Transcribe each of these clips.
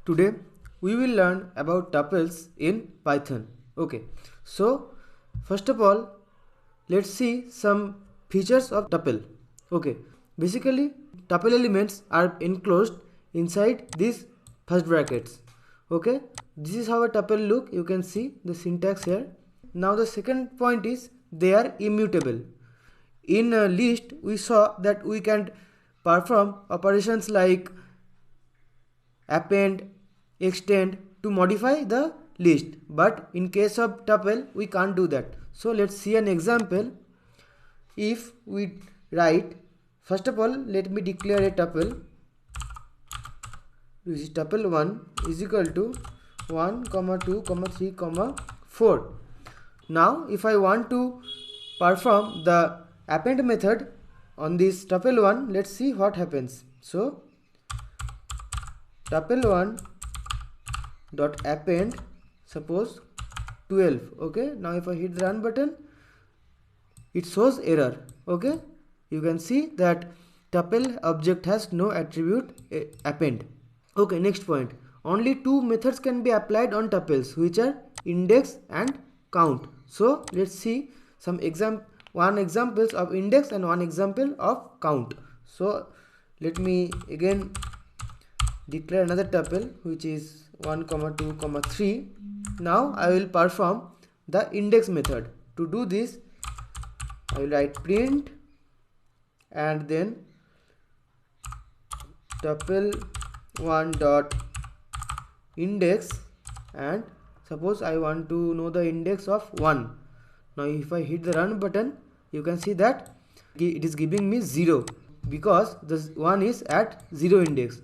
Today we will learn about tuples in Python. Okay, so first of all, let's see some features of tuple. Okay, basically tuple elements are enclosed inside these first brackets. Okay, this is how a tuple look. You can see the syntax here. Now the second point is they are immutable. In a list we saw that we can perform operations like append, extend to modify the list, but in case of tuple we can't do that. So let's see an example. If we write, first of all let me declare a tuple, which is tuple 1 is equal to 1, 2, 3, 4. Now if I want to perform the append method on this tuple 1, let's see what happens. So tuple 1 dot append, suppose 12. Okay, now if I hit the run button, it shows error. Okay, you can see that tuple object has no attribute append. Okay, next point, only two methods can be applied on tuples, which are index and count. So let's see some examples of index and one example of count. So let me again declare another tuple, which is 1, 2, 3. Now I will perform the index method. To do this, I will write print and then tuple 1 dot index, and suppose I want to know the index of 1. Now if I hit the run button, you can see that it is giving me 0 because this 1 is at 0 index.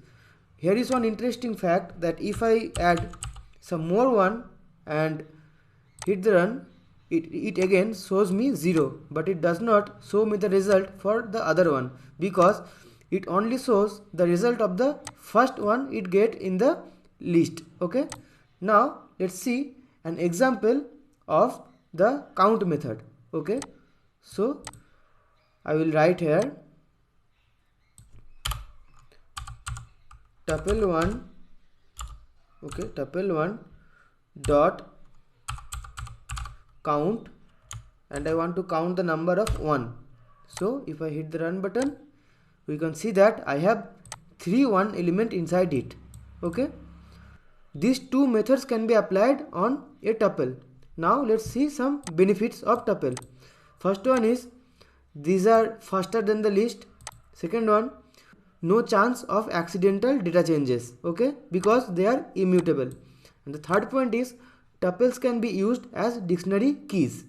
Here is one interesting fact, that if I add some more 1 and hit the run, it again shows me 0, but it does not show me the result for the other one, because it only shows the result of the first one it get in the list. Okay, now let's see an example of the count method. Okay, so I will write here tuple 1, okay, tuple 1 dot count, and I want to count the number of 1. So if I hit the run button, we can see that I have 3 1 element inside it. Okay, these two methods can be applied on a tuple. Now let's see some benefits of tuple. First one is these are faster than the list. Second one, no chance of accidental data changes, okay, because they are immutable. And the third point is tuples can be used as dictionary keys.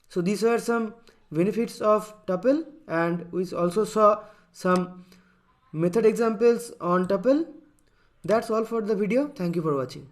So these are some benefits of tuple, and we also saw some method examples on tuple. That's all for the video. Thank you for watching.